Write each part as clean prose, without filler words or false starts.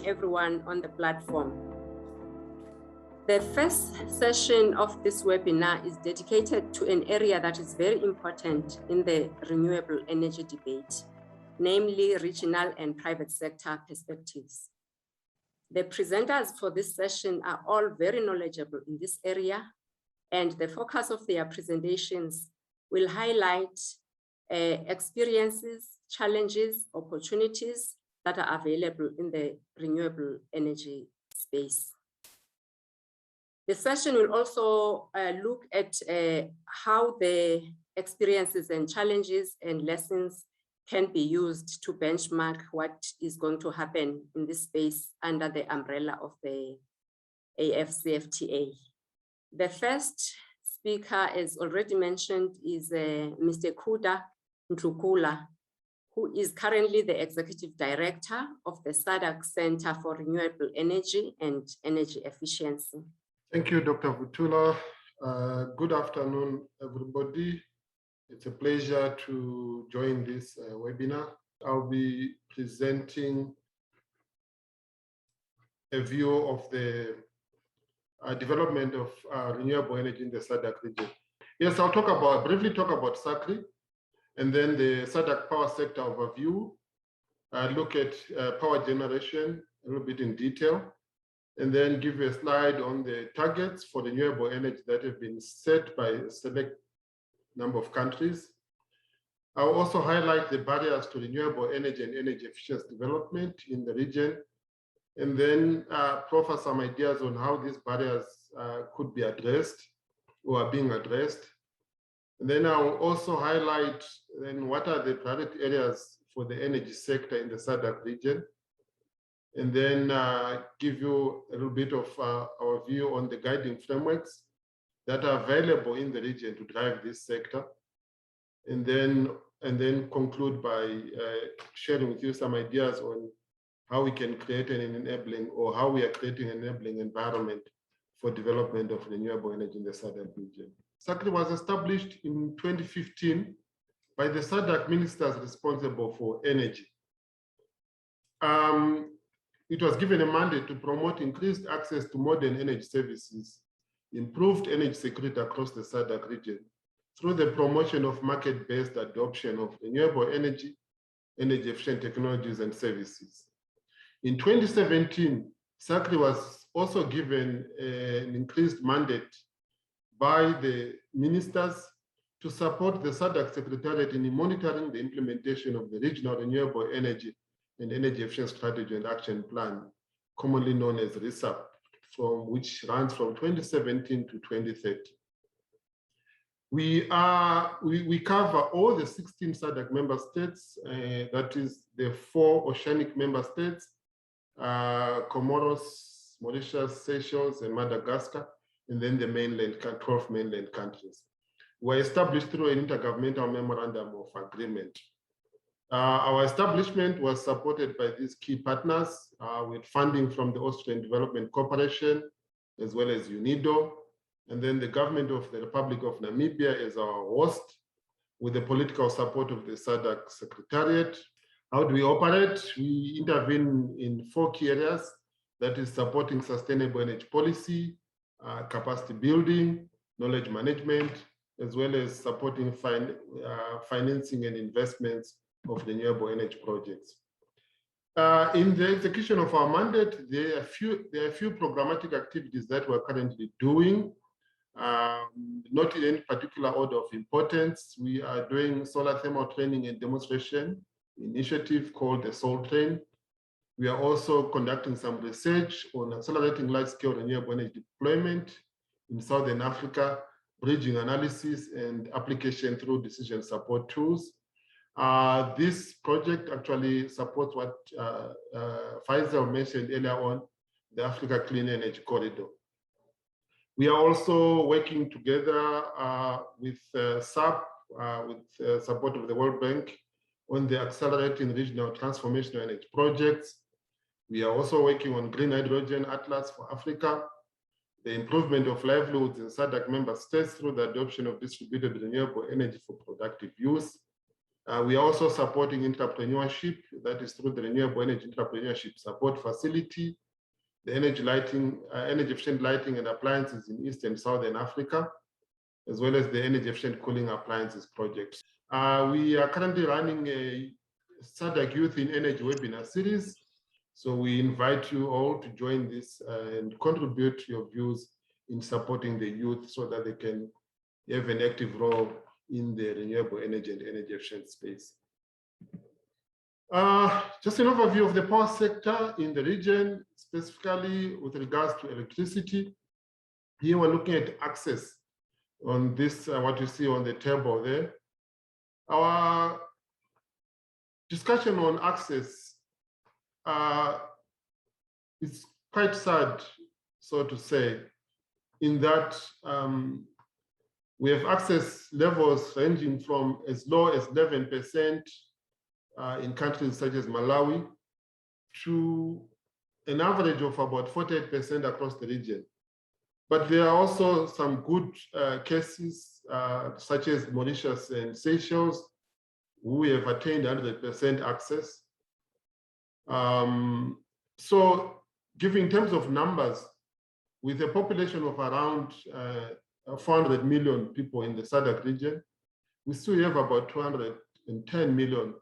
everyone on the platform. The first session of this webinar is dedicated to an area that is very important in the renewable energy debate, namely regional and private sector perspectives. The presenters for this session are all very knowledgeable in this area, and the focus of their presentations will highlight experiences, challenges, opportunities that are available in the renewable energy space. The session will also look at how the experiences and challenges and lessons can be used to benchmark what is going to happen in this space under the umbrella of the AfCFTA. The first speaker, as already mentioned, is Mr. Kuda Ntlukula, who is currently the Executive Director of the SADC Center for Renewable Energy and Energy Efficiency. Thank you, Dr. Vutula. Good afternoon, everybody. It's a pleasure to join this webinar. I'll be presenting a view of the development of renewable energy in the SADC region. Yes, I'll briefly talk about SACREEE, and then the SADC power sector overview, look at power generation a little bit in detail, and then give you a slide on the targets for renewable energy that have been set by a select number of countries. I'll also highlight the barriers to renewable energy and energy efficiency development in the region, and then proffer some ideas on how these barriers could be addressed or are being addressed. And then I'll also highlight then what are the priority areas for the energy sector in the SADC region, and then give you a little bit of our view on the guiding frameworks that are available in the region to drive this sector, and then conclude by sharing with you some ideas on how we can create an enabling, or how we are creating an enabling environment for development of renewable energy in the SADC region. SACREEE was established in 2015 by the SADC ministers responsible for energy. It was given a mandate to promote increased access to modern energy services, improved energy security across the SADC region through the promotion of market-based adoption of renewable energy, energy efficient technologies and services. In 2017, SACREEE was also given an increased mandate by the ministers to support the SADC Secretariat in monitoring the implementation of the Regional Renewable Energy and Energy Efficiency Strategy and Action Plan, commonly known as RESAP, which runs from 2017 to 2030. We cover all the 16 SADC member states, that is the 4 oceanic member states, Comoros, Mauritius, Seychelles, and Madagascar, and then the mainland, 12 mainland countries. Were established through an intergovernmental memorandum of agreement. Our establishment was supported by these key partners with funding from the Austrian Development Corporation, as well as UNIDO, and then the government of the Republic of Namibia as our host, with the political support of the SADC Secretariat. How do we operate? We intervene in 4 key areas, that is supporting sustainable energy policy, capacity building, knowledge management, as well as supporting financing and investments of renewable energy projects. In the execution of our mandate, there are a few programmatic activities that we're currently doing, not in any particular order of importance. We are doing solar thermal training and demonstration initiative called the Sol Train. We are also conducting some research on accelerating large-scale renewable energy deployment in Southern Africa, bridging analysis and application through decision support tools. This project actually supports what Faisal mentioned earlier on, the Africa Clean Energy Corridor. We are also working together with SAP, with support of the World Bank, on the accelerating regional transformational energy projects. We are also working on Green Hydrogen Atlas for Africa, the improvement of livelihoods in SADC member states through the adoption of distributed renewable energy for productive use, We are also supporting entrepreneurship, that is through the Renewable Energy Entrepreneurship Support Facility, the energy efficient lighting and appliances in East and Southern Africa, as well as the energy efficient cooling appliances project. We are currently running a SADC Youth in Energy webinar series. So we invite you all to join this and contribute your views in supporting the youth so that they can have an active role in the renewable energy and energy efficient space. Just an overview of the power sector in the region, specifically with regards to electricity. Here we're looking at access on this, what you see on the table there. Our discussion on access is quite sad, so to say, in that we have access levels ranging from as low as 11% in countries such as Malawi to an average of about 48% across the region. But there are also some good cases, such as Mauritius and Seychelles, who have attained 100% access. So, given in terms of numbers, with a population of around 400 million people in the SADC region, we still have about 210 million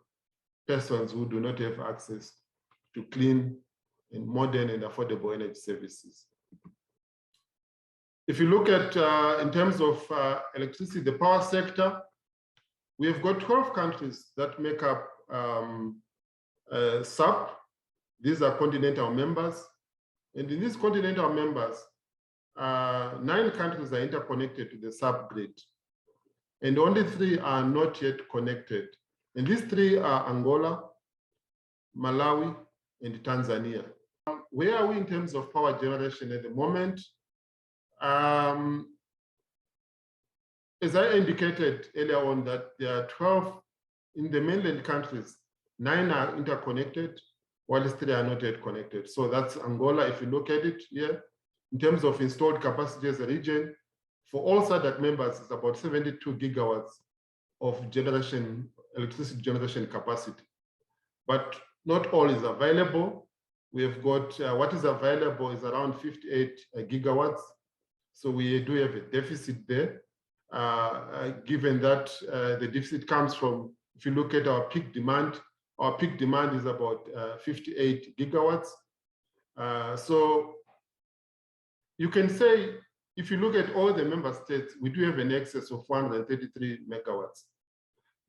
persons who do not have access to clean and modern and affordable energy services. If you look at, in terms of electricity, the power sector, we have got 12 countries that make up SAP. These are continental members. And in these continental members, 9 countries are interconnected to the SAP grid. And only 3 are not yet connected. And these 3 are Angola, Malawi, and Tanzania. Where are we in terms of power generation at the moment? As I indicated earlier on, that there are 12 in the mainland countries, 9 are interconnected, while 3 are not yet connected. So that's Angola, if you look at it here. In terms of installed capacity as a region, for all SADC members, it's about 72 gigawatts of generation, electricity generation capacity. But not all is available. We have got, what is available is around 58 gigawatts. So we do have a deficit there, given that the deficit comes from, if you look at our peak demand is about 58 gigawatts. So you can say, if you look at all the member states, we do have an excess of 133 megawatts.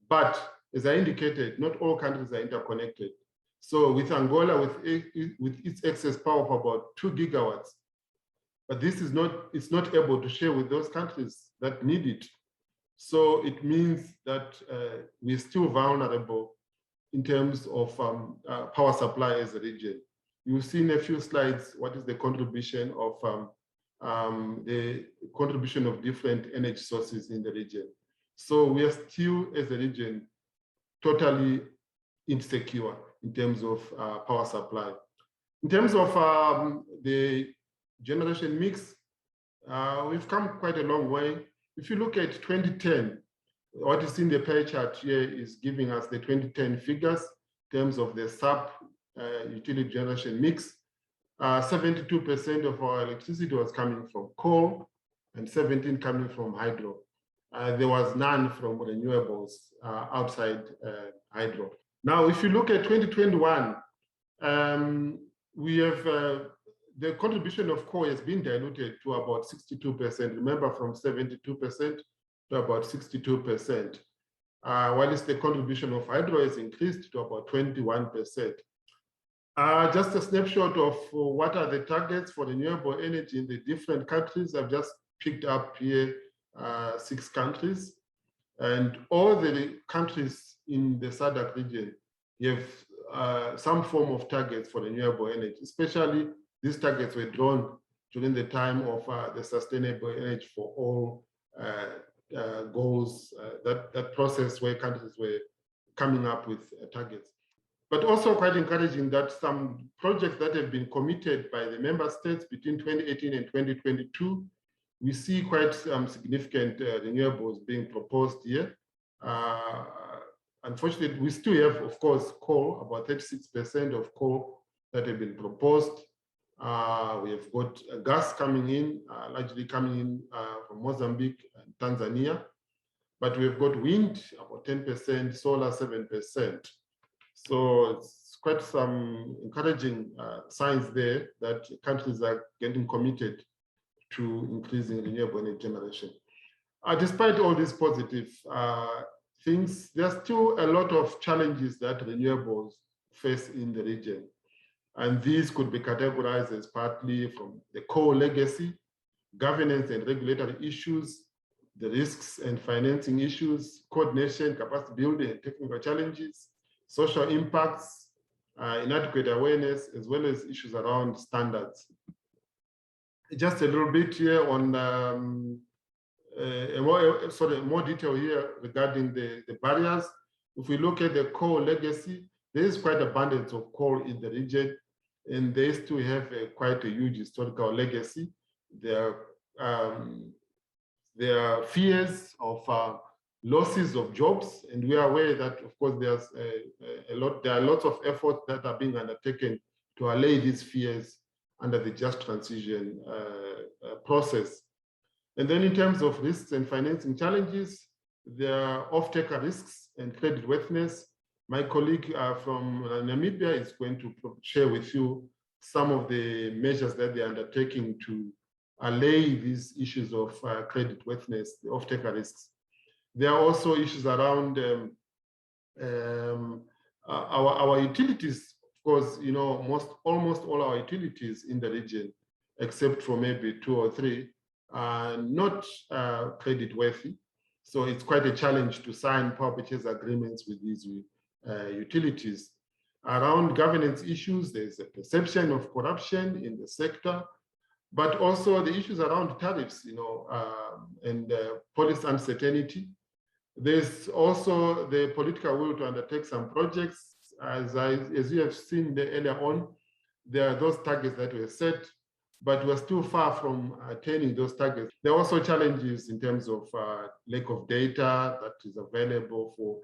But as I indicated, not all countries are interconnected. So with Angola, with its excess power of about 2 gigawatts, but this is it's not able to share with those countries that need it. So it means that we're still vulnerable in terms of power supply as a region. You've seen a few slides, what is the contribution of different energy sources in the region. So we are still, as a region, totally insecure in terms of power supply. In terms of the generation mix, we've come quite a long way. If you look at 2010, what is in the pie chart here is giving us the 2010 figures in terms of the SAP utility generation mix. 72% of our electricity was coming from coal and 17% coming from hydro. There was none from renewables outside hydro. Now, if you look at 2021, we have the contribution of coal has been diluted to about 62%. Remember, from 72% to about 62%. While the contribution of hydro has increased to about 21%. Just a snapshot of what are the targets for renewable energy in the different countries. I've just picked up here 6 countries, and all the countries in the SADC region have some form of targets for renewable energy. Especially these targets were drawn during the time of the Sustainable Energy for All goals, that process where countries were coming up with targets. But also quite encouraging that some projects that have been committed by the member states between 2018 and 2022, we see quite significant renewables being proposed here. unfortunately, we still have, of course, coal, about 36% of coal that have been proposed. We have got gas coming in, largely coming in from Mozambique and Tanzania. But we've got wind, about 10%, solar 7%. So it's quite some encouraging signs there that countries are getting committed to increasing renewable energy generation. Despite all these positive things, there's still a lot of challenges that renewables face in the region. And these could be categorized as partly from the core legacy, governance and regulatory issues, the risks and financing issues, coordination, capacity building and technical challenges, social impacts, inadequate awareness, as well as issues around standards. Just a little bit here on more detail here regarding the barriers. If we look at the coal legacy, there is quite abundance of coal in the region, and they still have quite a huge historical legacy. There are fears of losses of jobs, and we are aware that, of course, there are lots of efforts that are being undertaken to allay these fears under the just transition process. And then in terms of risks and financing challenges, there are off-taker risks and creditworthiness. My colleague from Namibia is going to share with you some of the measures that they are undertaking to allay these issues of creditworthiness, the off-taker risks. There are also issues around our utilities. Of course, you know, almost all our utilities in the region, except for maybe 2 or 3, are not creditworthy. So it's quite a challenge to sign power purchase agreements with these utilities. Around governance issues, there's a perception of corruption in the sector, but also the issues around tariffs, you know, and policy uncertainty. There's also the political will to undertake some projects. As you have seen earlier on, there are those targets that were set, but we're still far from attaining those targets. There are also challenges in terms of lack of data that is available for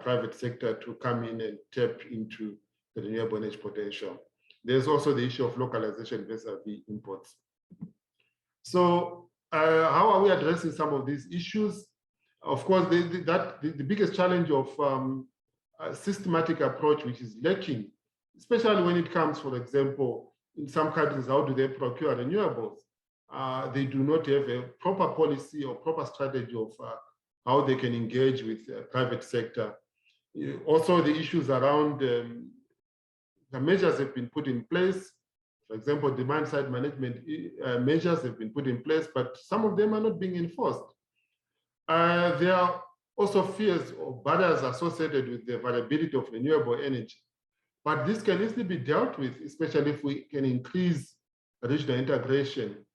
private sector to come in and tap into the renewable energy potential. There's also the issue of localization vis-a-vis imports. So how are we addressing some of these issues? Of course, the biggest challenge of a systematic approach, which is lacking, especially when it comes, for example, in some countries, how do they procure renewables? They do not have a proper policy or proper strategy of how they can engage with the private sector. Also, the issues around the measures have been put in place. For example, demand side management measures have been put in place, but some of them are not being enforced. There are also fears or barriers associated with the availability of renewable energy. But this can easily be dealt with, especially if we can increase regional integration.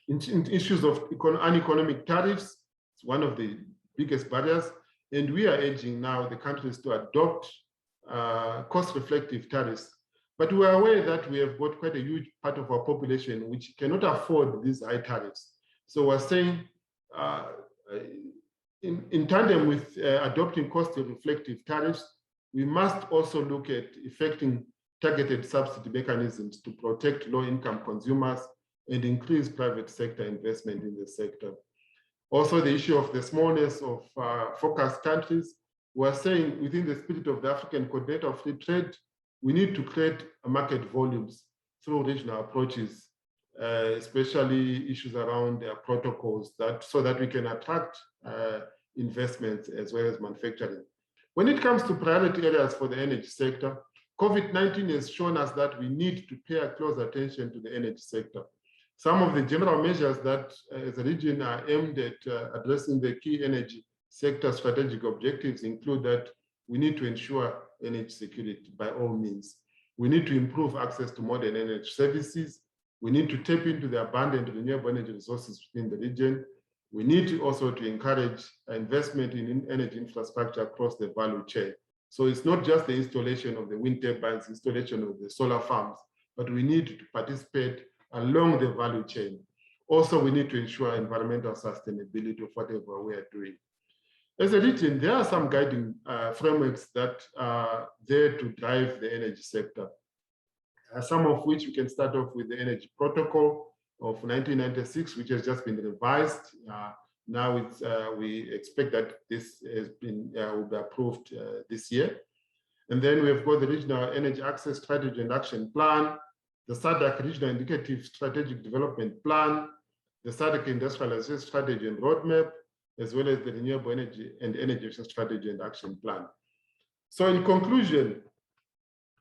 In issues of uneconomic tariffs, it's one of the biggest barriers. And we are urging now the countries to adopt cost-reflective tariffs. But we are aware that we have got quite a huge part of our population which cannot afford these high tariffs. So we're saying, in tandem with adopting cost-reflective tariffs, we must also look at effecting targeted subsidy mechanisms to protect low-income consumers and increase private sector investment in the sector. Also, the issue of the smallness of focused countries. We're saying within the spirit of the African Coordinator of Free Trade, we need to create market volumes through regional approaches, especially issues around protocols so that we can attract investments as well as manufacturing. When it comes to priority areas for the energy sector, COVID-19 has shown us that we need to pay close attention to the energy sector. Some of the general measures that as a region are aimed at addressing the key energy sector strategic objectives include that we need to ensure energy security by all means. We need to improve access to modern energy services. We need to tap into the abundant renewable energy resources within the region. We need also to encourage investment in energy infrastructure across the value chain. So it's not just the installation of the wind turbines, installation of the solar farms, but we need to participate along the value chain. Also, we need to ensure environmental sustainability of whatever we are doing. as a region, there are some guiding frameworks that are there to drive the energy sector. Some of which we can start off with the Energy Protocol of 1996, which has just been revised. Now it's, we expect that this has been will be approved this year. And then we've got the Regional Energy Access Strategy and Action Plan, the SADC Regional Indicative Strategic Development Plan, the SADC Industrialization Strategy and Roadmap, as well as the Renewable Energy and Energy Strategy and Action Plan. So in conclusion,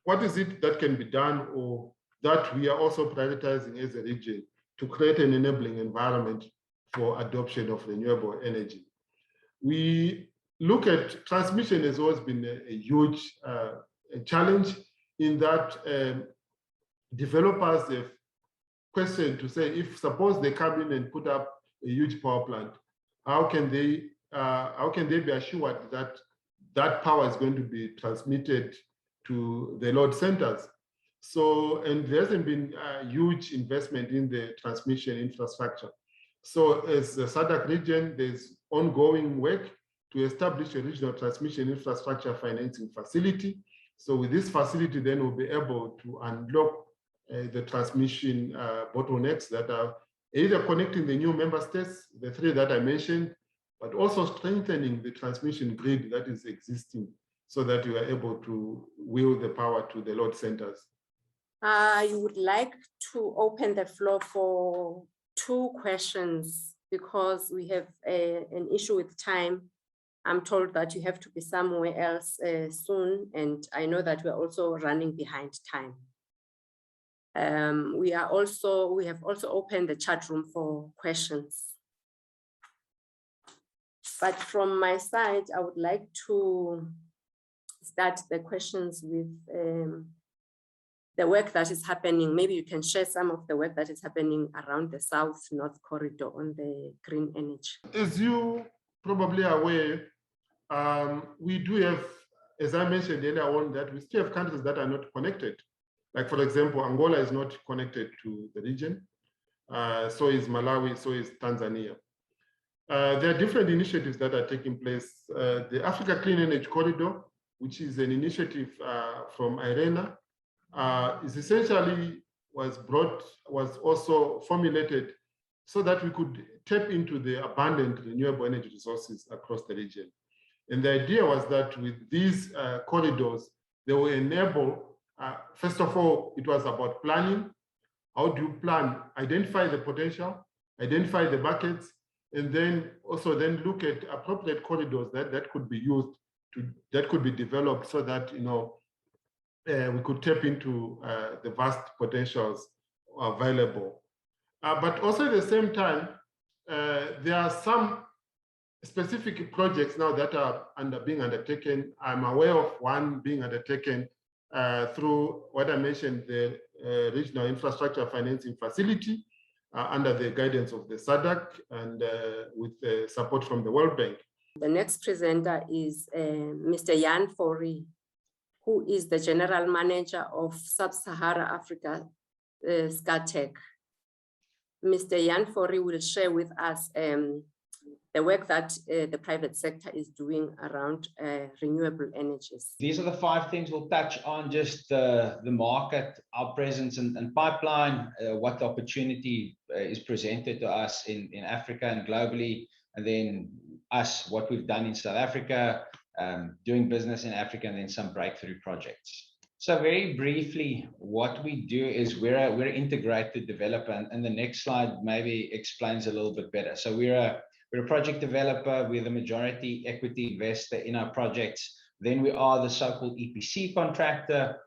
what is it that can be done or that we are also prioritizing as a region to create an enabling environment for adoption of renewable energy? We look at transmission has always been a huge challenge in that developers have questioned to say, if suppose they come in and put up a huge power plant, how can they be assured that that power is going to be transmitted to the load centers? So, and there hasn't been a huge investment in the transmission infrastructure. So as the SADC region, there's ongoing work to establish a regional transmission infrastructure financing facility. So with this facility, then we'll be able to unlock the transmission bottlenecks that are either connecting the new member states, the three that I mentioned, but also strengthening the transmission grid that is existing so that you are able to wheel the power to the load centers. I would like to open the floor for 2 questions because we have an issue with time. I'm told that you have to be somewhere else soon, and I know that we're also running behind time. We have also opened the chat room for questions. But from my side, I would like to start the questions with the work that is happening. Maybe you can share some of the work that is happening around the South-North corridor on the green energy. As you probably are aware, we do have, as I mentioned earlier on, that we still have countries that are not connected. Like, for example, Angola is not connected to the region. So is Malawi, so is Tanzania. There are different initiatives that are taking place. The Africa Clean Energy Corridor, which is an initiative from IRENA, is essentially was also formulated so that we could tap into the abundant renewable energy resources across the region. And the idea was that with these corridors, they will enable, first of all, it was about planning. How do you plan? Identify the potential, identify the buckets, and then also then look at appropriate corridors that could be used that could be developed so that, you know, we could tap into the vast potentials available. But also at the same time, there are some specific projects now that are being undertaken. I'm aware of one being undertaken through what I mentioned, the Regional Infrastructure Financing Facility under the guidance of the SADC and with support from the World Bank. The next presenter is Mr. Jan Fourie, who is the General Manager of Sub-Saharan Africa, SADC. Mr. Jan Fourie will share with us the work that the private sector is doing around renewable energies. These are the 5 things we'll touch on: just the market, our presence and pipeline, what the opportunity is presented to us in Africa and globally, and then us, what we've done in South Africa, doing business in Africa, and then some breakthrough projects. So very briefly, what we do is we're an integrated developer, and the next slide maybe explains a little bit better. So we're a project developer. We're the majority equity investor in our projects. Then we are the so-called EPC contractor.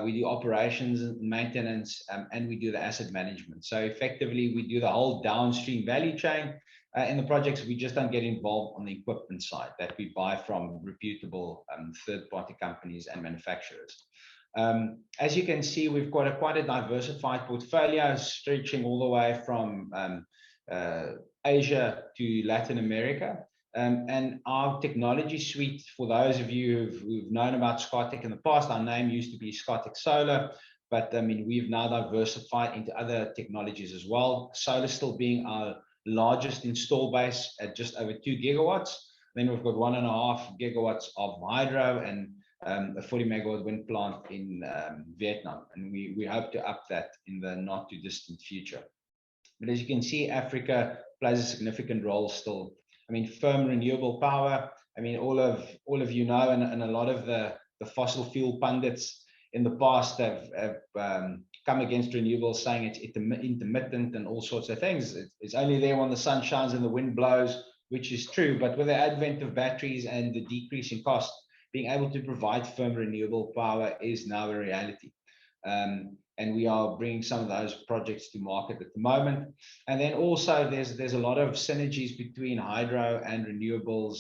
We do operations and maintenance, and we do the asset management. So effectively, we do the whole downstream value chain. In the projects, we just don't get involved on the equipment side that we buy from reputable third-party companies and manufacturers. As you can see, we've got quite a diversified portfolio stretching all the way from Asia to Latin America. And our technology suite, for those of you who've known about Scatec in the past, our name used to be Scatec Solar, but I mean, we've now diversified into other technologies as well. Solar still being our largest install base at just over 2 gigawatts. Then we've got 1.5 gigawatts of hydro and a 40 megawatt wind plant in Vietnam. And we hope to up that in the not too distant future. But as you can see, Africa plays a significant role still. I mean, firm renewable power. I mean, all of you know, and a lot of the fossil fuel pundits in the past have come against renewables, saying it's intermittent and all sorts of things. It's only there when the sun shines and the wind blows, which is true. But with the advent of batteries and the decrease in cost, being able to provide firm renewable power is now a reality. And we are bringing some of those projects to market at the moment. And then also there's a lot of synergies between hydro and renewables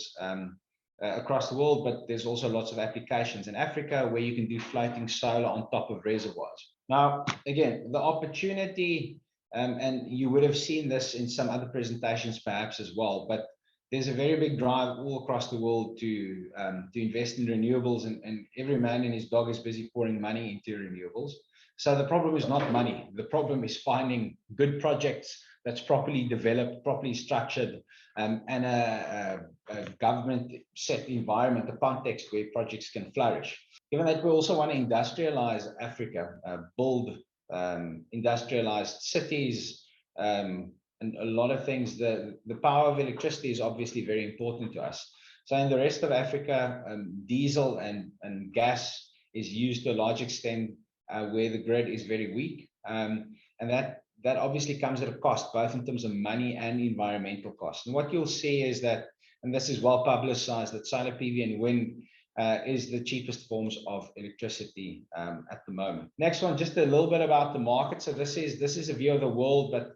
across the world, but there's also lots of applications in Africa where you can do floating solar on top of reservoirs. Now, again, the opportunity, and you would have seen this in some other presentations perhaps as well, but there's a very big drive all across the world to invest in renewables, and every man and his dog is busy pouring money into renewables. So the problem is not money. The problem is finding good projects that's properly developed, properly structured, and a government set environment, a context where projects can flourish. Given that we also want to industrialize Africa, build industrialized cities, and a lot of things, the power of electricity is obviously very important to us. So in the rest of Africa, diesel and gas is used to a large extent where the grid is very weak. And that obviously comes at a cost, both in terms of money and environmental costs. And what you'll see is that, and this is well publicized, that solar PV and wind is the cheapest forms of electricity at the moment. Next one, just a little bit about the market. So this is a view of the world, but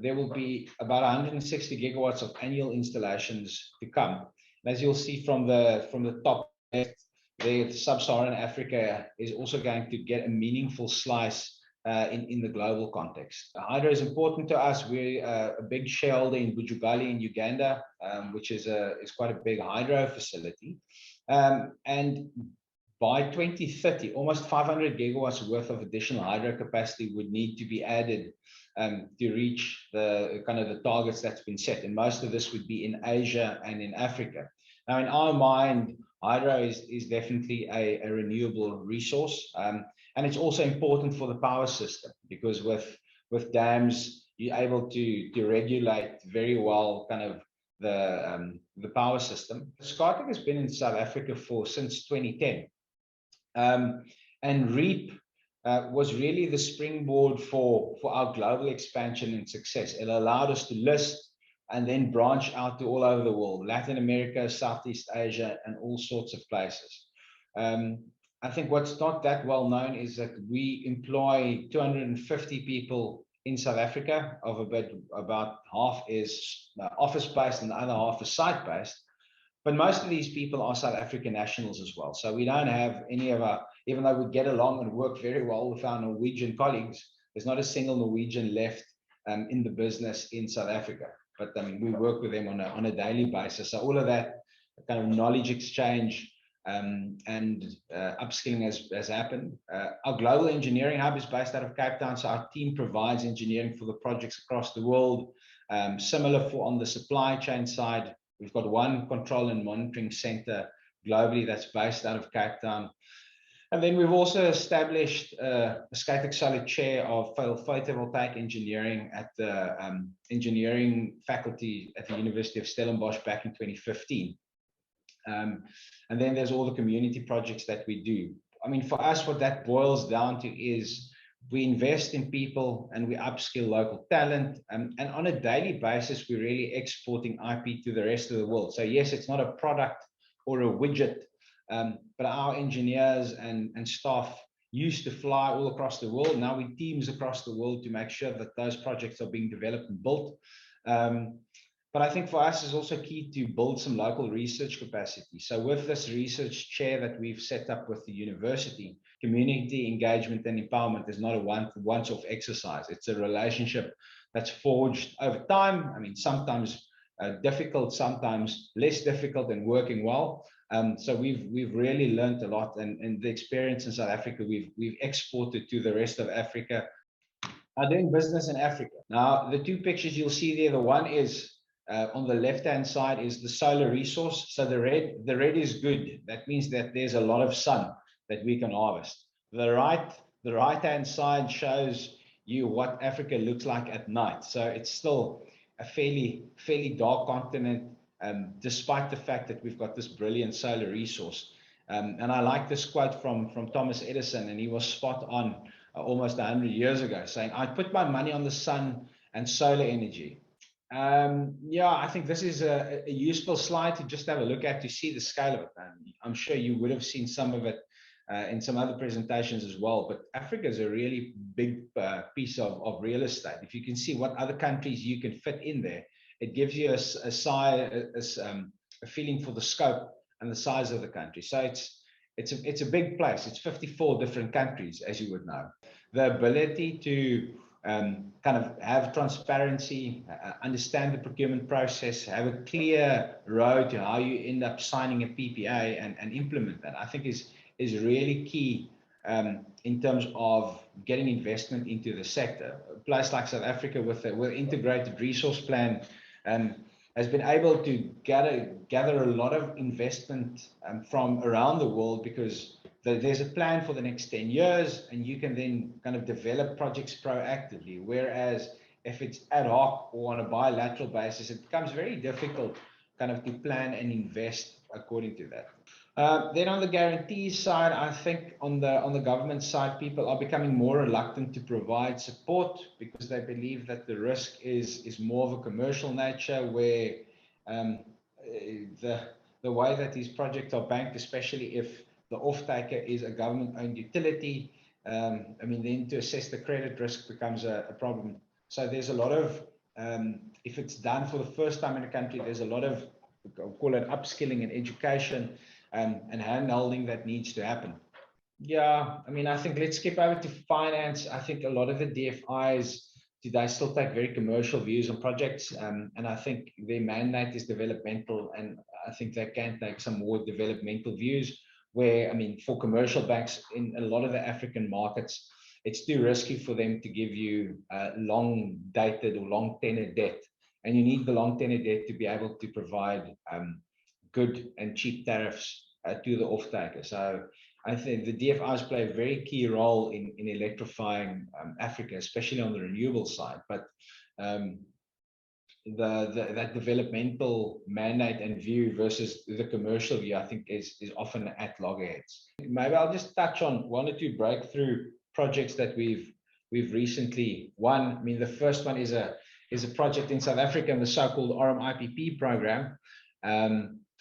there will be about 160 gigawatts of annual installations to come. And as you'll see from the top left, the sub-Saharan Africa is also going to get a meaningful slice in the global context. Hydro is important to us. We're a big shareholder in Bujugali in Uganda, which is quite a big hydro facility. And by 2030, almost 500 gigawatts worth of additional hydro capacity would need to be added to reach the targets that's been set. And most of this would be in Asia and in Africa. Now, in our mind, hydro is definitely a renewable resource. And it's also important for the power system, because with dams, you're able to regulate very well the power system. SACREEE has been in South Africa since 2010. And REAP was really the springboard for our global expansion and success. It allowed us to list and then branch out to all over the world, Latin America, Southeast Asia, and all sorts of places. I think what's not that well known is that we employ 250 people in South Africa, of about half is office-based and the other half is site-based. But most of these people are South African nationals as well. So we don't have any of our, even though we get along and work very well with our Norwegian colleagues, there's not a single Norwegian left in the business in South Africa. But we work with them on a daily basis. So all of that kind of knowledge exchange and upskilling has happened. Our global engineering hub is based out of Cape Town. So our team provides engineering for the projects across the world. Similar on the supply chain side, we've got one control and monitoring center globally that's based out of Cape Town. And then we've also established a SADC Solid Chair of photovoltaic engineering at the engineering faculty at the University of Stellenbosch back in 2015. And then there's all the community projects that we do. I mean, for us, what that boils down to is we invest in people and we upskill local talent. And on a daily basis, we're really exporting IP to the rest of the world. So yes, it's not a product or a widget, but our engineers and staff used to fly all across the world. Now we teams across the world to make sure that those projects are being developed and built. But I think for us is also key to build some local research capacity. So with this research chair that we've set up with the university, community engagement and empowerment is not a once-off exercise. It's a relationship that's forged over time. I mean, sometimes difficult, sometimes less difficult, and working well. So we've really learned a lot, and the experience in South Africa we've exported to the rest of Africa. Doing business in Africa. Now, the two pictures you'll see there, the one is On the left-hand side is the solar resource. So the red is good. That means that there's a lot of sun that we can harvest. The right-hand side shows you what Africa looks like at night. So it's still a fairly dark continent, despite the fact that we've got this brilliant solar resource. And I like this quote from Thomas Edison, and he was spot on almost 100 years ago, saying, "I put my money on the sun and solar energy." Yeah, I think this is a useful slide to just have a look at to see the scale of it. I'm sure you would have seen some of it in some other presentations as well, but Africa is a really big piece of real estate. If you can see what other countries you can fit in there, it gives you a feeling for the scope and the size of the country. So it's a big place. It's 54 different countries, as you would know. The ability to kind of have transparency, understand the procurement process, have a clear road to how you end up signing a PPA and implement that, I think is really key in terms of getting investment into the sector. A place like South Africa with integrated resource plan has been able to gather a lot of investment from around the world, because there's a plan for the next 10 years and you can then kind of develop projects proactively. Whereas if it's ad hoc or on a bilateral basis, it becomes very difficult kind of to plan and invest according to that. Then on the guarantees side, I think on the government side, people are becoming more reluctant to provide support because they believe that the risk is more of a commercial nature, where the way that these projects are banked, especially if the off-taker is a government-owned utility, I mean, then to assess the credit risk becomes a problem. So there's a lot of, if it's done for the first time in a country, there's a lot of, I'll call it upskilling and education and hand-holding that needs to happen. Yeah, I mean, I think let's skip over to finance. I think a lot of the DFIs today still take very commercial views on projects, and I think their mandate is developmental, and I think they can take some more developmental views where, I mean, for commercial banks in a lot of the African markets, it's too risky for them to give you long-dated or long-tenured debt. And you need the long-tenured debt to be able to provide good and cheap tariffs to the off-taker. So I think the DFIs play a very key role in electrifying Africa, especially on the renewable side. But that developmental mandate and view versus the commercial view, I think is often at loggerheads. Maybe I'll just touch on one or two breakthrough projects that we've recently won. I mean, the first one is a project in South Africa in the so-called RMIPP program.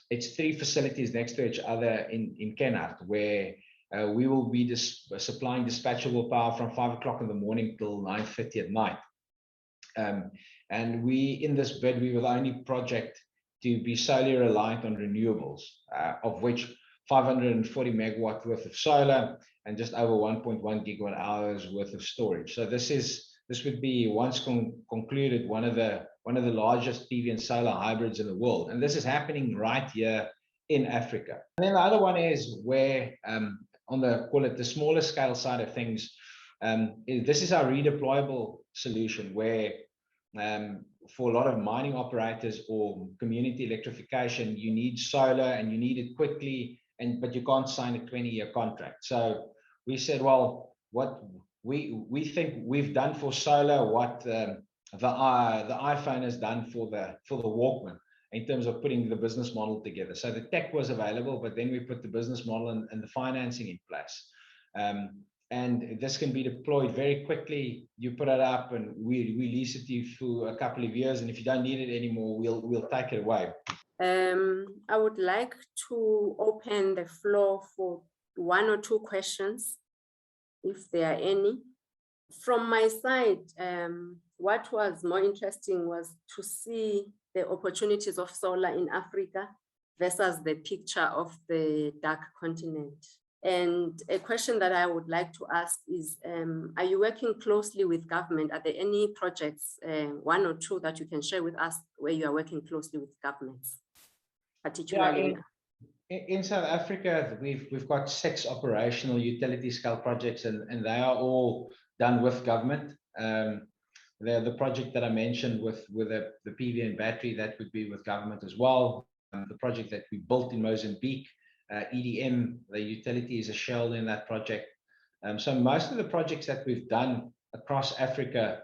It's 3 facilities next to each other in Kenhardt, where we will be supplying dispatchable power from 5 o'clock in the morning till 9:30 at night. And in this bid, we were the only project to be solely reliant on renewables, of which 540 megawatt worth of solar and just over 1.1 gigawatt hours worth of storage. So this would be, once concluded, one of the largest PV and solar hybrids in the world. And this is happening right here in Africa. And then the other one is where, on the, call it the smaller scale side of things, this is our redeployable solution, where for a lot of mining operators or community electrification, you need solar and you need it quickly, but you can't sign a 20-year contract. So we said, well, what we think we've done for solar what the iPhone has done for the Walkman, in terms of putting the business model together. So the tech was available, but then we put the business model and the financing in place. And this can be deployed very quickly. You put it up and we lease it to you for a couple of years. And if you don't need it anymore, we'll take it away. I would like to open the floor for 1 or 2 questions, if there are any. From my side, what was more interesting was to see the opportunities of solar in Africa versus the picture of the dark continent. And a question that I would like to ask is, are you working closely with government? Are there any projects, 1 or 2, that you can share with us where you are working closely with governments, particularly? Yeah, in South Africa, we've got 6 operational utility scale projects, and they are all done with government. The project that I mentioned with the PV and battery, that would be with government as well. The project that we built in Mozambique, EDM, the utility is a shell in that project. So most of the projects that we've done across Africa,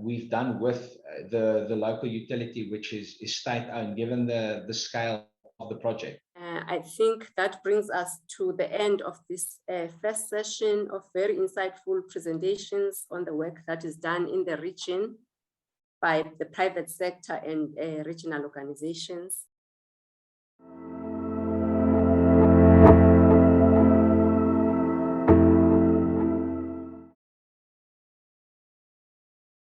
we've done with the local utility, which is state-owned, given the scale of the project. I think that brings us to the end of this first session of very insightful presentations on the work that is done in the region by the private sector and regional organizations.